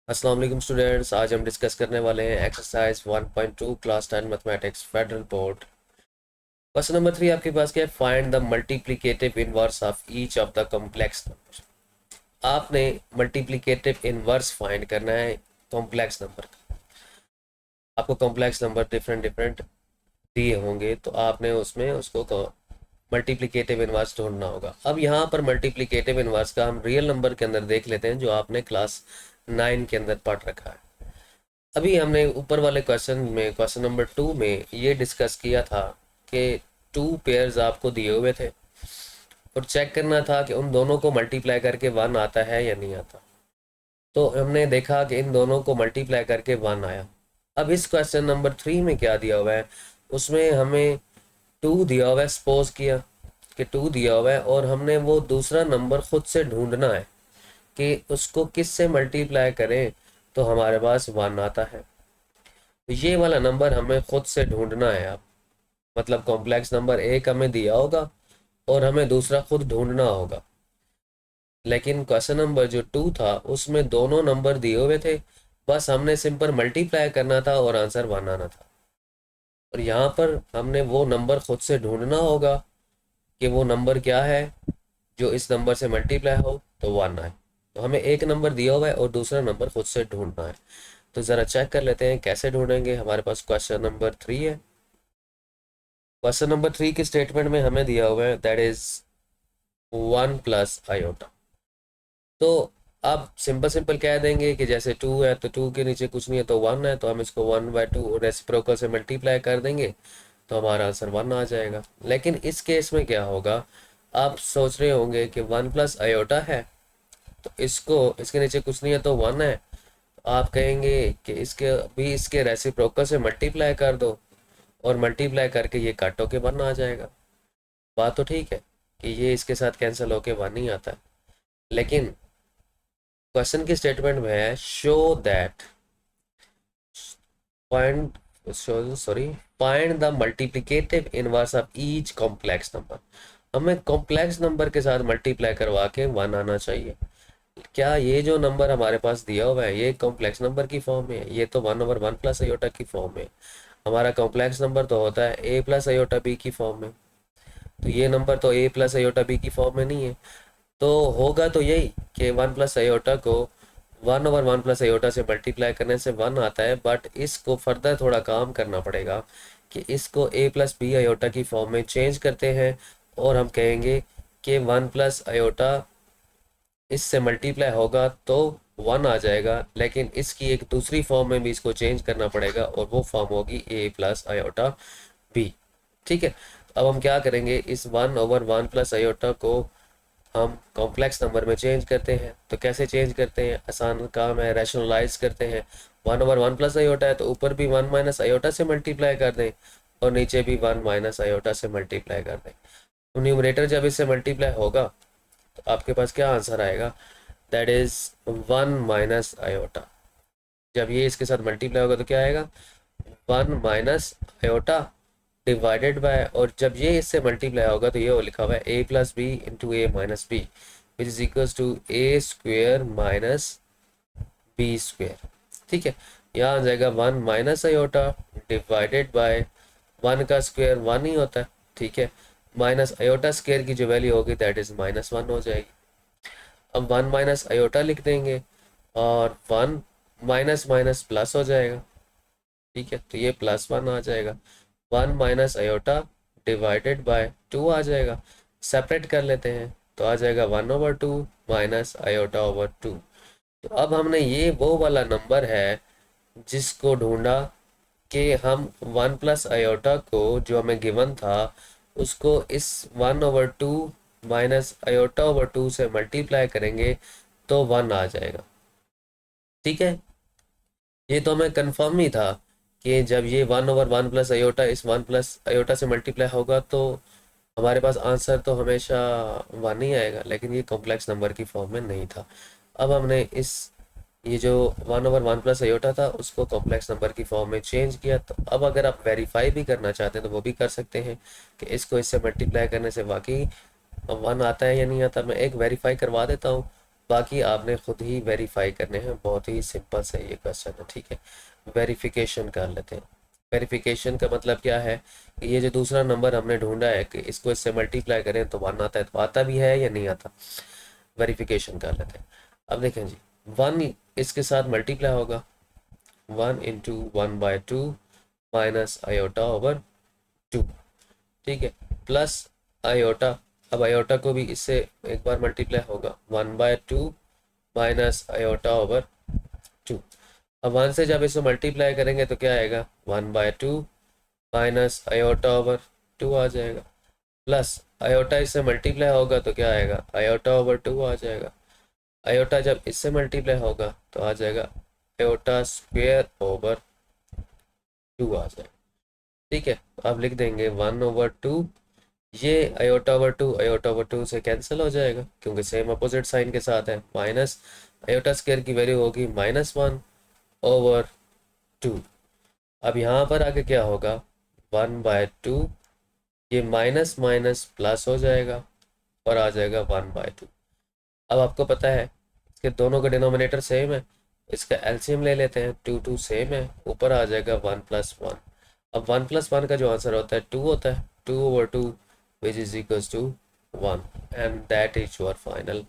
अस्सलाम वालेकुम स्टूडेंट्स। आज हम डिस्कस करने वाले हैं exercise 1.2 class 10 mathematics federal board. Question number 3 आपके पास क्या है? Find the multiplicative inverse of each of the complex number. आपने मल्टीप्लिकेटिव इनवर्स फाइंड करना है कॉम्प्लेक्स नंबर का। आपको कॉम्प्लेक्स नंबर डिफरेंट डिफरेंट दिए होंगे तो आपने उसमें उसको मल्टीप्लिकेटिव इनवर्स ढूंढना होगा। अब यहाँ पर मल्टीप्लिकेटिव इनवर्स का हम रियल नंबर के अंदर देख लेते हैं जो आपने क्लास 9 के अंदर पढ़ रखा है। अभी हमने ऊपर वाले क्वेश्चन में क्वेश्चन नंबर 2 में ये डिस्कस किया था कि टू पेयर्स आपको दिए हुए थे और चेक करना था कि उन दोनों को मल्टीप्लाई करके 1 आता है या नहीं आता। तो हमने देखा कि इन दोनों को मल्टीप्लाई करके 1 आया। अब इस क्वेश्चन नंबर 3 में क्या दिया हुआ है, उसमें हमें 2 दिया हुआ है। सपोज किया कि 2 दिया हुआ है और हमने वो दूसरा नंबर खुद से ढूंढना है कि उसको किस से मल्टीप्लाई करें तो हमारे पास 1 आता है। तो ये वाला नंबर हमें खुद से ढूंढना है। अब मतलब कॉम्प्लेक्स नंबर एक हमें दिया होगा और हमें दूसरा खुद ढूंढना होगा। लेकिन क्वेश्चन नंबर जो 2 था उसमें दोनों नंबर दिए हुए थे, बस हमने सिंपल मल्टीप्लाई करना था और आंसर 1 आना था। और यहाँ पर हमने वो नंबर खुद से ढूंढना होगा कि वो नंबर क्या है जो इस नंबर से मल्टीप्लाई हो तो 1 आए। तो हमें एक नंबर दिया हुआ है और दूसरा नंबर खुद से ढूंढना है। तो ज़रा चेक कर लेते हैं कैसे ढूंढेंगे। हमारे पास क्वेश्चन नंबर 3 है। क्वेश्चन नंबर 3 के स्टेटमेंट में हमें दिया हुआ है दैट इज 1 प्लस आयोटा। तो आप सिंपल सिंपल कह देंगे कि जैसे 2 है तो 2 के नीचे कुछ नहीं है तो 1 है, तो हम इसको 1/2 रेसिप्रोकल से मल्टीप्लाई कर देंगे तो हमारा आंसर 1 आ जाएगा। लेकिन इस केस में क्या होगा, आप सोच रहे होंगे कि 1 प्लस आयोटा है तो इसको इसके नीचे कुछ नहीं है तो 1 है, तो आप कहेंगे कि इसके रेसिप्रोकल से मल्टीप्लाई कर दो और मल्टीप्लाई करके ये काटो के 1 आ जाएगा। बात तो ठीक है कि ये इसके साथ कैंसिल होके 1 ही आता है। लेकिन क्वेश्चन की स्टेटमेंट में है show that find find the multiplicative inverse of each complex number. हमें कॉम्प्लेक्स नंबर के साथ मल्टीप्लाई करवा के 1 आना चाहिए। क्या ये जो नंबर हमारे पास दिया हुआ है ये कॉम्प्लेक्स नंबर की फॉर्म में है? ये तो 1/1 प्लस आयोटा की फॉर्म में। हमारा कॉम्प्लेक्स नंबर तो होता है a प्लस आयोटा b की फॉर्म में। तो ये नंबर तो a प्लस आयोटा b की फॉर्म में नहीं है। तो होगा तो यही कि 1 प्लस आयोटा को 1/1 प्लस आयोटा से मल्टीप्लाई करने से 1 आता है। बट इसको फर्दर थोड़ा काम करना पड़ेगा कि इसको a प्लस बी आयोटा की फॉर्म में चेंज करते हैं और हम कहेंगे कि 1 प्लस आयोटा इससे मल्टीप्लाई होगा तो 1 आ जाएगा। लेकिन इसकी एक दूसरी फॉर्म में भी इसको चेंज करना पड़ेगा और वो फॉर्म होगी a प्लस आयोटा b। ठीक है, अब हम क्या करेंगे, इस 1/1 प्लस आयोटा को हम कॉम्प्लेक्स नंबर में चेंज करते हैं। तो कैसे चेंज करते हैं, आसान काम है, रैशनलाइज करते हैं। 1/1 प्लस आयोटा है तो ऊपर भी 1 माइनस आयोटा से मल्टीप्लाई कर दें और नीचे भी 1 माइनस आयोटा से मल्टीप्लाई कर दें। तो न्यूमरेटर जब इससे मल्टीप्लाई होगा तो आपके पास क्या आंसर आएगा, दैट इज 1 माइनस आयोटा। जब ये इसके साथ मल्टीप्लाई होगा तो क्या आएगा, 1 माइनस आयोटा डिवाइडेड बाय, और जब ये इससे मल्टीप्लाई होगा तो ये लिखा हुआ है a plus B into A minus B which is equals to A square minus B square. ठीक है, यहाँ आ जाएगा 1 माइनस आयोटा डिवाइडेड बाय 1 का स्क्वेयर 1 ही होता है। ठीक है, माइनस आयोटा स्क्वेयर की जो वैल्यू होगी दैट इज -1 हो जाएगी। अब 1 माइनस आयोटा लिख देंगे और 1 माइनस माइनस प्लस हो जाएगा। ठीक है, तो ये +1 आ जाएगा। 1 माइनस आयोटा डिवाइडेड बाय 2 आ जाएगा। सेपरेट कर लेते हैं तो आ जाएगा 1/2 माइनस आयोटा ओवर 2। तो अब हमने ये वो वाला नंबर है जिसको ढूंढा कि हम 1 प्लस आयोटा को जो हमें गिवन था उसको इस 1/2 माइनस आयोटा ओवर 2 से मल्टीप्लाई करेंगे तो 1 आ जाएगा। ठीक है, ये तो हमें कंफर्म ही था कि जब ये 1/1 प्लस आयोटा इस 1 प्लस आयोटा से मल्टीप्लाई होगा तो हमारे पास आंसर तो हमेशा 1 ही आएगा। लेकिन ये कॉम्प्लेक्स नंबर की फॉर्म में नहीं था। अब हमने ये जो 1/1 प्लस आयोटा था उसको कॉम्प्लेक्स नंबर की फॉर्म में चेंज किया। तो अब अगर आप वेरीफाई भी करना चाहते हैं तो वो भी कर सकते हैं कि इसको इससे मल्टीप्लाई करने से वाकई 1 आता है या नहीं आता। मैं एक वेरीफाई करवा देता हूँ बाकी आपने खुद ही वेरीफाई करने हैं, बहुत ही सिंपल से ये क्वेश्चन है, ठीक है। वेरिफिकेशन कर लेते हैं। वेरिफिकेशन का मतलब क्या है कि ये जो दूसरा नंबर हमने ढूंढा है कि इसको इससे मल्टीप्लाई करें तो 1 आता है, तो आता भी है या नहीं आता, वेरिफिकेशन कर लेते हैं। अब देखें जी, 1 इसके साथ मल्टीप्लाई होगा, 1 × 1/2 माइनस आयोटा ओवर 2, ठीक है, प्लस आयोटा। अब आयोटा को भी इससे एक बार मल्टीप्लाई होगा, 1/2 माइनस आयोटा ओवर 2। अब 1 से जब इसे मल्टीप्लाई करेंगे तो क्या आएगा, 1/2 माइनस आयोटा ओवर 2 आ जाएगा, प्लस आयोटा इससे मल्टीप्लाई होगा तो क्या आएगा, आयोटा ओवर 2 आ जाएगा। आयोटा जब इससे मल्टीप्लाई होगा तो आ जाएगा आयोटा स्क्वेयर ओवर 2 आ जाएगा, ठीक है। अब लिख देंगे 1/2, ये आयोटा ओवर 2 से कैंसिल हो जाएगा क्योंकि सेम अपोजिट साइन के साथ है, माइनस आयोटा स्क्वायर की वैल्यू होगी -1/2। अब यहाँ पर आगे क्या होगा, 1/2, ये माइनस माइनस प्लस हो जाएगा और आ जाएगा 1/2। अब आपको पता है इसके दोनों का डिनोमिनेटर सेम है, इसका एलसीएम ले लेते हैं, 2 सेम है, ऊपर आ जाएगा 1+1। अब 1+1 का जो आंसर होता है 2 होता है, 2/2 which is equals to 1 and that is your final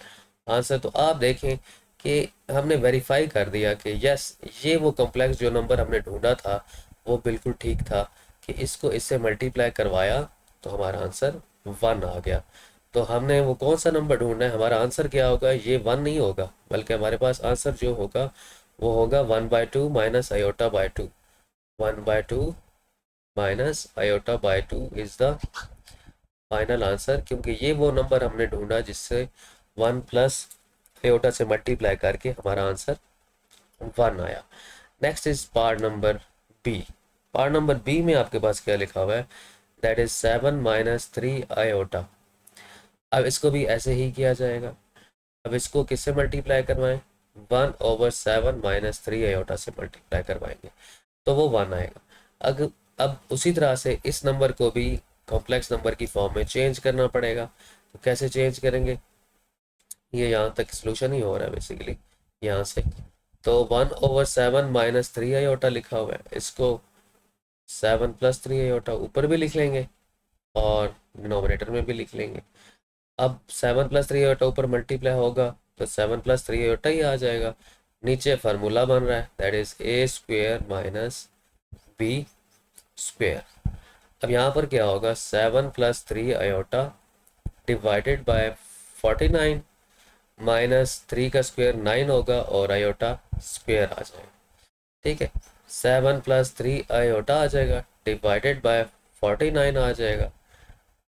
answer. तो आप देखें कि हमने वेरीफाई कर दिया कि यस, ये वो कॉम्प्लेक्स जो नंबर हमने ढूंढा था वो बिल्कुल ठीक था, कि इसको इससे मल्टीप्लाई करवाया तो हमारा आंसर 1 आ गया। तो हमने वो कौन सा नंबर ढूंढना है, हमारा आंसर क्या होगा, ये 1 नहीं होगा, बल्कि हमारे पास आंसर जो होगा वो होगा 1/2 minus iota by 2। 1/2 minus iota by 2 is the final answer, क्योंकि ये वो नंबर हमने ढूंढा जिससे 1 प्लस आयोटा से मल्टीप्लाई करके हमारा आंसर 1 आया। Next is part number B. Part number B में आपके पास क्या लिखा हुआ है, दैट इज 7 - 3 आयोटा। अब इसको भी ऐसे ही किया जाएगा। अब इसको किससे मल्टीप्लाई करवाएं, 1/7 - 3 आयोटा से मल्टीप्लाई करवाएंगे तो वो 1 आएगा। अब उसी तरह से इस नंबर को भी कॉम्प्लेक्स नंबर की फॉर्म में चेंज करना पड़ेगा। तो कैसे चेंज करेंगे, ये यहाँ तक सोल्यूशन ही हो रहा है बेसिकली यहाँ से। तो 1/7 - 3 आयोटा लिखा हुआ है, इसको 7+3 आयोटा ऊपर भी लिख लेंगे और डिनोमिनेटर में भी लिख लेंगे। अब 7+3 आयोटा ऊपर मल्टीप्लाई होगा तो 7+3 आयोटा ही आ जाएगा। नीचे फार्मूला बन रहा है, दैट इज a² - b²। अब यहाँ पर क्या होगा, 7+3 आयोटा डिवाइडेड बाय 49 -3 का स्क्वायर 9 होगा और आयोटा स्क्वायर आ जाएगा, ठीक है। 7+3 आयोटा आ जाएगा डिवाइडेड बाय 49 आ जाएगा,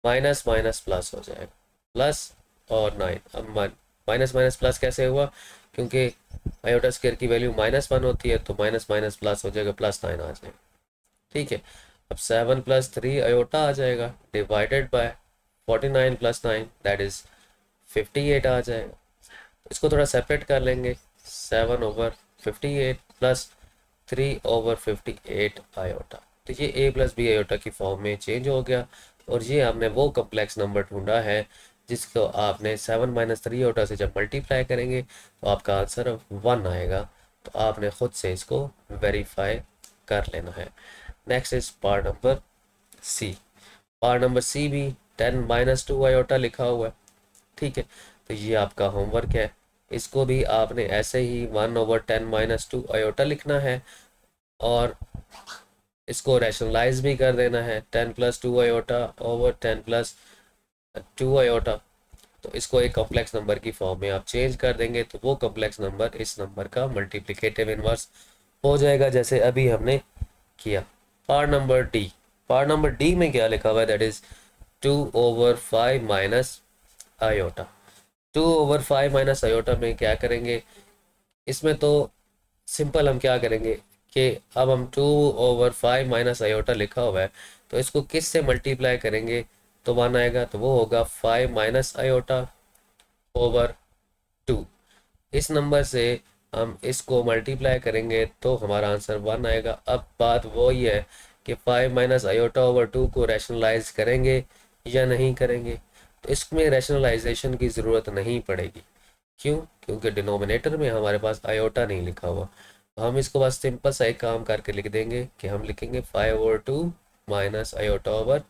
माइनस माइनस प्लस हो जाएगा, प्लस और 9। अब माइनस माइनस प्लस कैसे हुआ, क्योंकि आयोटा स्क्वायर की वैल्यू -1 होती है, तो माइनस माइनस प्लस हो जाएगा, +9 आ जाएगा, ठीक है। अब 7+3 आयोटा आ जाएगा डिवाइडेड बाय 49 + 9 दैट इज 58 आ जाएगा। इसको थोड़ा सेपरेट कर लेंगे, 7/58 प्लस 3/58 आयोटा। तो ये a+b आयोटा की फॉर्म में चेंज हो गया और ये आपने वो कम्प्लेक्स नंबर ढूंढा है जिसको आपने 7 - 3 आयोटा से जब मल्टीप्लाई करेंगे तो आपका आंसर 1 आएगा। तो आपने खुद से इसको वेरीफाई कर लेना है। Next is part number C. Part number C भी 10 - 2 आयोटा लिखा हुआ है, ठीक है। तो ये आपका होमवर्क है, इसको भी आपने ऐसे ही 1/10 - 2 आयोटा लिखना है और इसको रैशनलाइज भी कर देना है, 10+2 आयोटा ओवर 10+2 आयोटा। तो इसको एक कॉम्प्लेक्स नंबर की फॉर्म में आप चेंज कर देंगे तो वो कॉम्प्लेक्स नंबर इस नंबर का मल्टीप्लिकेटिव इनवर्स हो जाएगा, जैसे अभी हमने किया। Part number D. Part number D में क्या लिखा हुआ है, that is 2/5 minus iota. 2/5 minus iota में क्या करेंगे, इसमें तो सिंपल हम क्या करेंगे कि अब हम 2/5 माइनस आयोटा लिखा हुआ है तो इसको किस से मल्टीप्लाई करेंगे तो 1 आएगा, तो वो होगा 5 माइनस आयोटा ओवर 2। इस नंबर से हम इसको मल्टीप्लाई करेंगे तो हमारा आंसर 1 आएगा। अब बात वो ही है कि 5 माइनस आयोटा ओवर 2 को रैशनलाइज करेंगे या नहीं करेंगे, तो इसमें रैशनलाइजेशन की ज़रूरत नहीं पड़ेगी। क्यों? क्योंकि डिनोमिनेटर में हमारे पास आयोटा नहीं लिखा हुआ। हम इसको बस सिंपल सा एक काम करके लिख देंगे कि हम लिखेंगे 5/2 माइनस आयोटा ओवर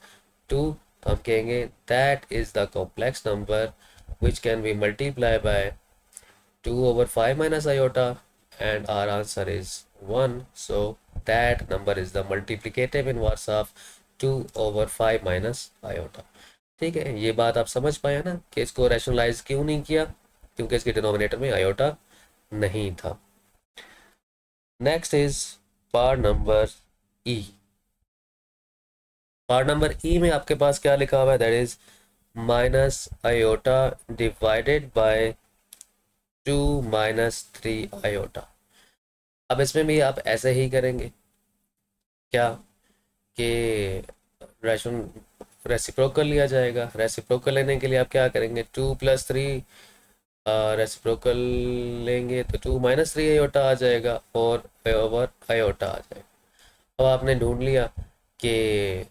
2। हम कहेंगे that is the complex number which can be multiply by 2/5 minus iota, and our answer is 1. So that number is the multiplicative inverse of 2/5 minus iota. ठीक है, ये बात आप समझ पाए ना कि इसको रैशनलाइज क्यों नहीं किया, क्योंकि इसके डिनोमिनेटर में आयोटा नहीं था। Next is part number E. Part number ई में आपके पास क्या लिखा हुआ है, that is minus iota divided bye 2 minus 3 iota. अब इसमें भी आप ऐसे ही करेंगे क्या कि रेशन रेसिप्रोकल लिया जाएगा। रेसिप्रोकल लेने के लिए आप क्या करेंगे, 2+3 रेसिप्रोकल लेंगे तो 2 - 3 आयोटा आ जाएगा और ओवर आयोटा आ जाएगा। अब आपने ढूंढ लिया कि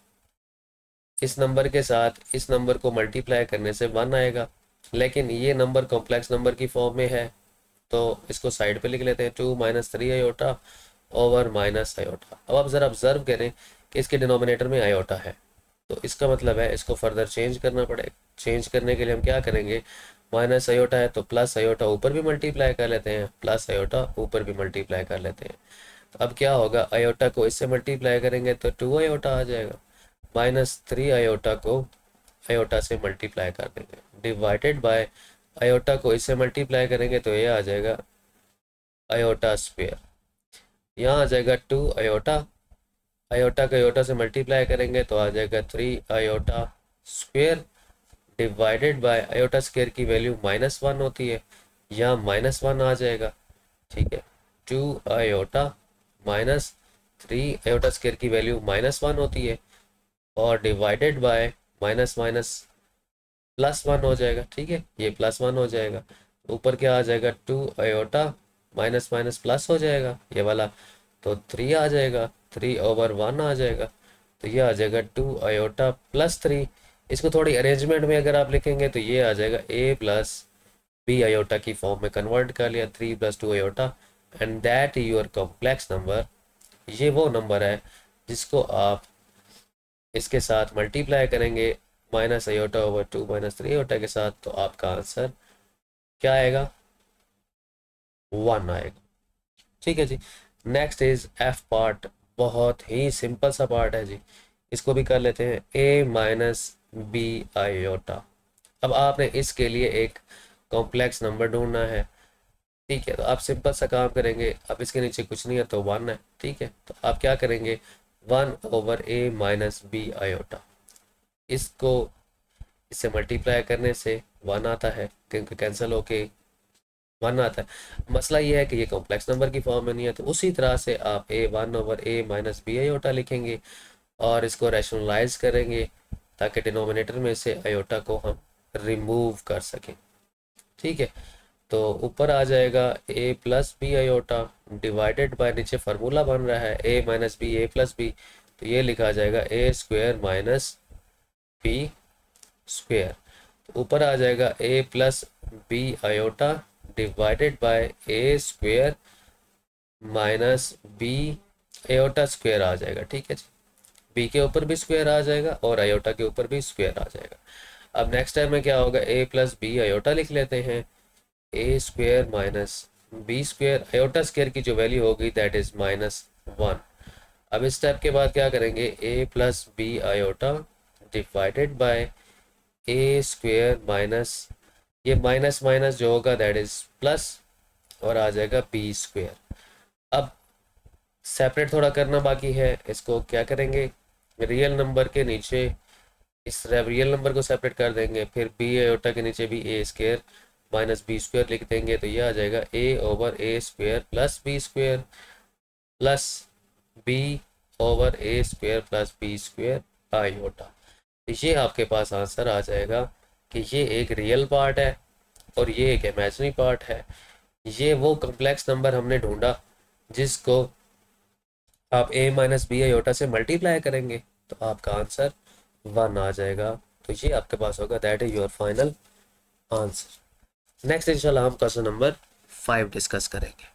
इस नंबर के साथ इस नंबर को मल्टीप्लाई करने से 1 आएगा, लेकिन ये नंबर कॉम्प्लेक्स नंबर की फॉर्म में है, तो इसको साइड पे लिख लेते हैं 2 - 3 आयोटा ओवर माइनस आयोटा। अब आप ज़रा ऑब्जर्व करें कि इसके डिनोमिनेटर में आयोटा है, तो इसका मतलब है इसको फर्दर चेंज करना पड़ेगा। चेंज करने के लिए हम क्या करेंगे, माइनस आयोटा है तो प्लस आयोटा ऊपर भी मल्टीप्लाई कर लेते हैं, प्लस आयोटा ऊपर भी मल्टीप्लाई कर लेते हैं। तो अब क्या होगा, आयोटा को इससे मल्टीप्लाई करेंगे तो 2 आयोटा आ जाएगा, -3 आयोटा को आयोटा से मल्टीप्लाई कर देंगे, डिवाइडेड बाय आयोटा को इससे मल्टीप्लाई करेंगे तो ये आ जाएगा आयोटा स्क्वायर। यहाँ आ जाएगा 2 आयोटा, आयोटा का आयोटा से मल्टीप्लाई करेंगे तो आ जाएगा 3 iota square, divided by iota square की वैल्यू -1 होती है, यहाँ -1 आ जाएगा। ठीक है, 2 आयोटा माइनस 3 आयोटा स्क्वायर की वैल्यू -1 होती है, और डिवाइडेड बाय माइनस माइनस +1 हो जाएगा। ठीक है, ये +1 हो जाएगा, ऊपर क्या आ जाएगा 2 आयोटा माइनस माइनस प्लस हो जाएगा ये वाला, तो 3 आ जाएगा, 3/1 आ जाएगा, तो ये आ जाएगा 2 आयोटा +3। इसको थोड़ी अरेंजमेंट में अगर आप लिखेंगे तो ये आ जाएगा a+b आयोटा की फॉर्म में कन्वर्ट कर लिया, 3+2 iota, and that your complex number. ये वो नंबर है जिसको आप इसके साथ मल्टीप्लाई करेंगे -आयोटा/2 -3 आयोटा के साथ, तो आपका आंसर क्या आएगा, 1 आएगा। ठीक है जी। नेक्स्ट इज एफ पार्ट, बहुत ही सिंपल सा पार्ट है जी, इसको भी कर लेते हैं, a-b आयोटा। अब आपने इसके लिए एक कॉम्प्लेक्स नंबर ढूंढना है। ठीक है, तो आप सिंपल सा काम करेंगे, अब इसके नीचे कुछ नहीं है तो 1 है। ठीक है, तो आप क्या करेंगे, 1/a-b आयोटा, इसको इससे मल्टीप्लाई करने से 1 आता है, क्योंकि कैंसिल होके 1 आता है। मसला ये है कि ये कॉम्प्लेक्स नंबर की फॉर्म में नहीं है, तो उसी तरह से आप a1/a-b आयोटा लिखेंगे और इसको रैशनलाइज करेंगे ताकि डिनोमिनेटर में से आयोटा को हम रिमूव कर सकें। ठीक है, तो ऊपर आ जाएगा a+b आयोटा डिवाइडेड बाय, नीचे फार्मूला बन रहा है a-b a+b, तो ये लिखा जाएगा a² माइनस b स्क्वेयर। ऊपर आ जाएगा a+b iota divided by a² minus b iota square आ जाएगा। ठीक है जी, b के ऊपर भी स्क्वेयर आ जाएगा और आयोटा के ऊपर भी स्क्वेयर आ जाएगा। अब नेक्स्ट टाइम में क्या होगा, a+b आयोटा लिख लेते हैं, a² minus b square, iota square की जो वैल्यू होगी दैट इज -1। अब इस स्टेप के बाद क्या करेंगे, a+b iota divided by a² minus, ये माइनस माइनस जो होगा दैट इज प्लस, और आ जाएगा b²। अब सेपरेट थोड़ा करना बाकी है, इसको क्या करेंगे, रियल नंबर के नीचे इस रियल नंबर को सेपरेट कर देंगे, फिर b आयोटा के नीचे भी a² माइनस b² लिख देंगे, तो ये आ जाएगा a/a² plus b² plus b/a² plus b² iota. ये आपके पास आंसर आ जाएगा कि ये एक रियल पार्ट है और ये एक इमेजिनरी पार्ट है। ये वो कॉम्प्लेक्स नंबर हमने ढूंढा जिसको आप a-b आयोटा से मल्टीप्लाई करेंगे तो आपका आंसर 1 आ जाएगा। तो ये आपके पास होगा, that is your final answer. Next इंशाल्लाह हम क्वेश्चन नंबर 5 डिस्कस करेंगे।